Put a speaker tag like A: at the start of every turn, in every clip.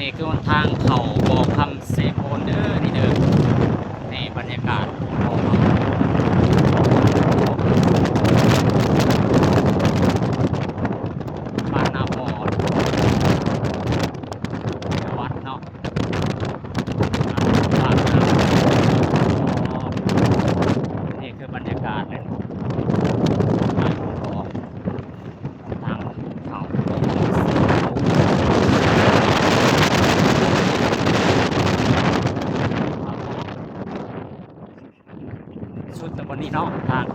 A: นี้คือทางเขาบอกคำเซโปนเดอร์นี่เด้อในบรรยากาศของบ้านนาบอนวัดเนาะบ้านนานี่คือบรรยากาศเลยบ้านนาบอนทางเขาสุดแต่วันนี้เนาะทาง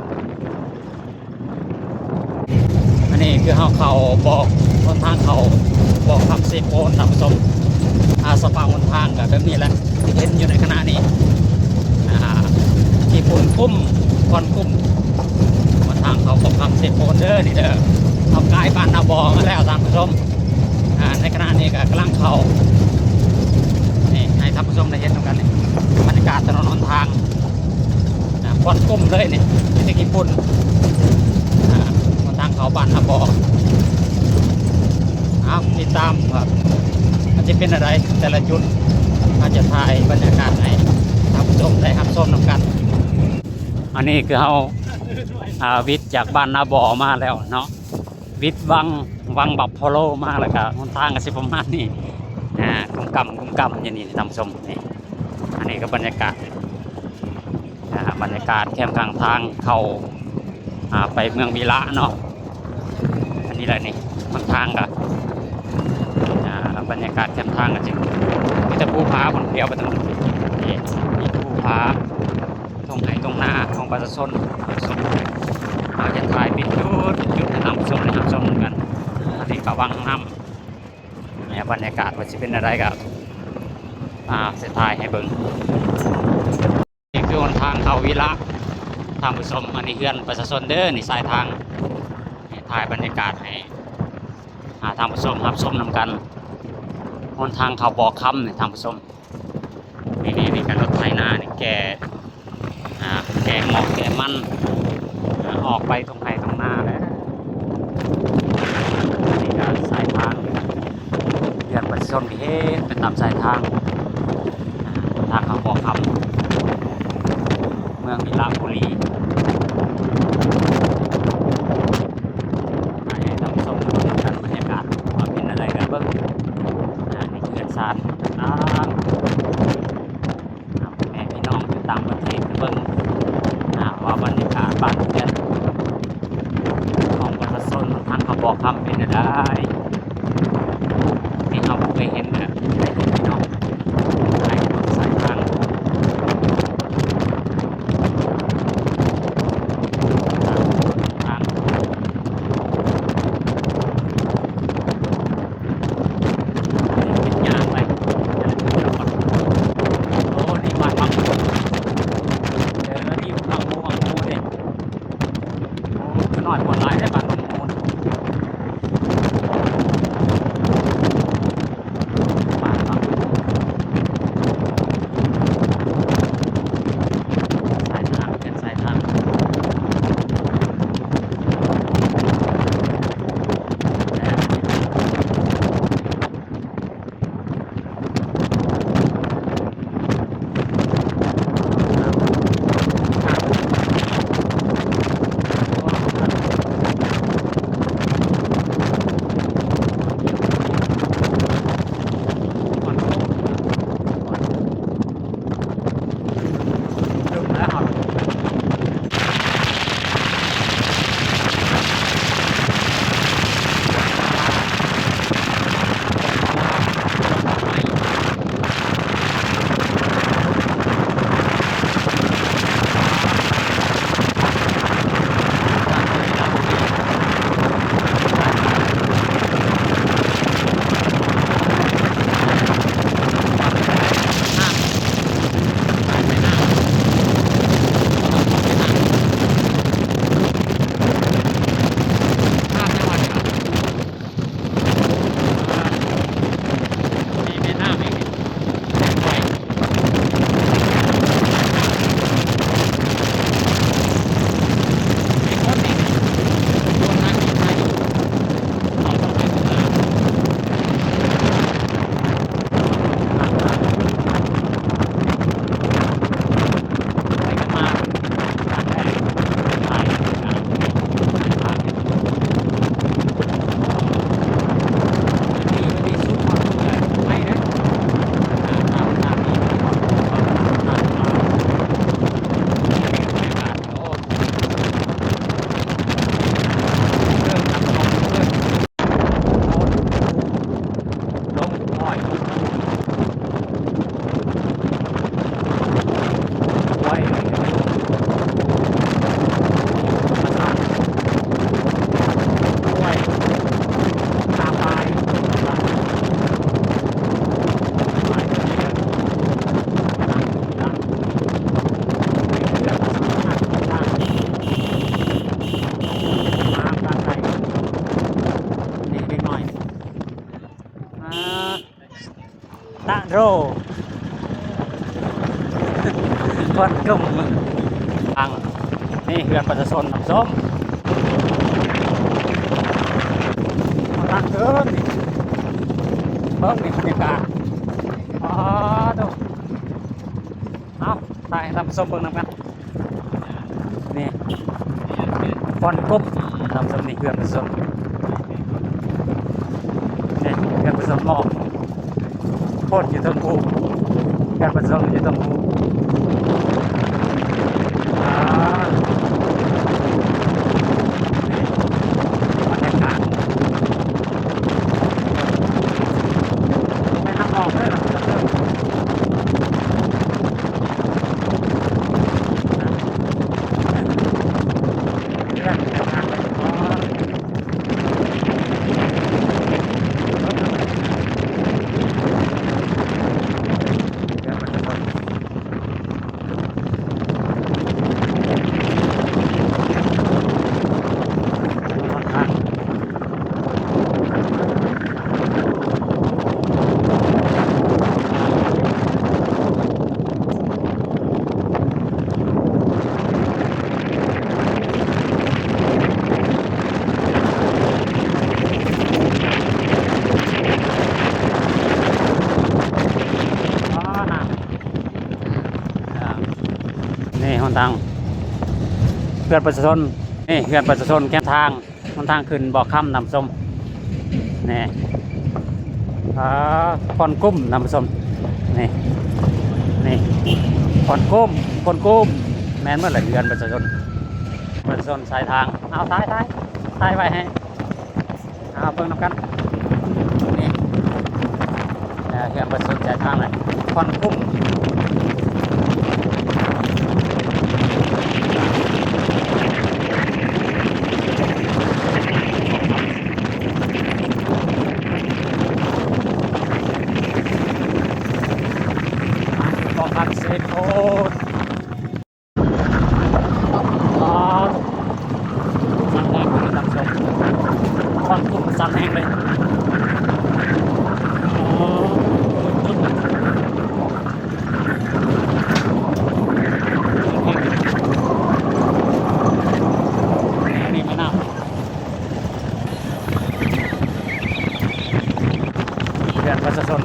A: อันนี้คือเขาบอกคนทางเขาบอกคำเซโปนท่านผู้ชมสภาพคนทางแบบนี้แหละที่เห็นอยู่ในขณะนี้ที่ปุ่นกุ้มคอนกุ้มคนทางเขาบอกคำเซโปนเด้อนี่เด้อเขากลายบ้านนาบอมาแล้วท่านผู้ชมในขณะนี้ก็กำลังเขานี่ให้ท่านผู้ชมได้เห็นตรงกันนี่บรรยากาศถนนหนทางควันกุ้มเลยนี่ที่ญี่ปุ่นคนทางเขาบ้านนาบอติดตามครับมันจะเป็นอะไรแต่ละจุดอาจจะถ่ายบรรยากาศไหนท่านผู้ชมได้รับชมนำกันอันนี้คือเราวิทย์จากบ้านนาบอมาแล้วเนาะวิทย์วังบับพอโลมาแล้วก็หนทางก็สิประมาณนี้กุ้มกำอย่างนี้ท่านผู้ชมนี่อันนี้ก็บรรยากาศบรรยากาศแคมป์ข้างทางเขาไปเมืองวีระเนาะอันนี้แหละนี่บางทางก็บรรยากาศแคมป์ทางก็จริงมีแต่ภูผาบนเดียวไปตรงนี้มีภูผาตรงไหนตรงหน้าของประชาชนจะถ่ายเป็นจุดให้นำชมนะครับชมกันอันนี้ก็วังน้ำเนี่ยบรรยากาศว่าจะเป็นอะไรกับเสียถ่ายให้เบิ่งนี่คือหนทางเขาวีระท่านผู้ชมอันนี้เฮือนประชาชนเด้อนี่สายทางถ่ายบรรยากาศให้ท่านผู้ชมรับชมนำกันหนทางเขาบอกคำเนี่ยท่านผู้ชมนี่การรถไถนานี่แกหมอกแกมันออกไปตรงไหนตรงหน้าแล้วนี่ก็สายทางเรือนประชาชนที่เป็นตามสายทางเขาบอกคำเมืองวิลาบุรีให้ท่านผู้ชมดูกันบรรยากาศว่าเป็นอะไรกันเบิ้งนี่เรือนซานแม่พี่น้องอยู่ต่างประเทศเบิ้งว่าบรรยากาศบ้านเรือนของประชาชนทางเขาบอกคำเป็นอะไรที่เราเคยเห็นแบบได้เห็นพี่น้องในสายทางหน่อยปวดร้ายได้บ้านน้องมูลบ้านบาง โรคนกลุ่มอังนี่เฮือนประชาชนน้ำส้มทางเกินเบิ้งนี่บรรยากาศอ๋อดูเอาตายน้ำส้มเบิ้งน้ำกันนี่คนกลุ่มน้ำส้มนี่เฮือนประชาชนนี่เฮือนประชาชนหม้อโคตรอยู่ตรงภูเฮือนประชาชนอยู่ตรงภูนี่หนทางเขื่อนประชาชนนี่เขื่อนประชาชนแคมทางหนทางขึ้นบ่อค่ำนำส้มนี่คนกุ้มนำส้มนี่นี่คนกุ้มแม่นเมื่อไหร่เขื่อนประชาชนสายทางเอาท้ายไว้ให้เอาเบิ่งนำกันนี่เขื่อนประชาชนสายทางเลยคนกุ้มผักเศษโคนสั่งแห้งเลยท่านผู้ชมคอนกุ้งสั่งแห้งเลยนี่ไม่น่าเพื่อนประชาชน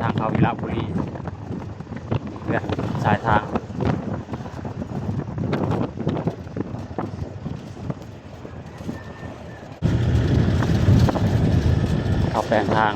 A: ทางเข้าวิลาบุรีเพื่อสายทางเข้าแปลงทาง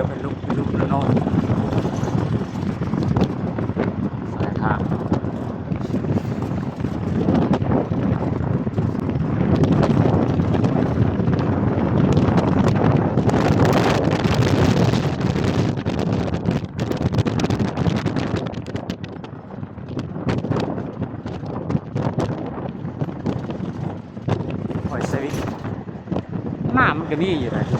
A: วเป็นลูกโน่นสายทางหอยสวิตน้ำมันก็มีอยู่เลย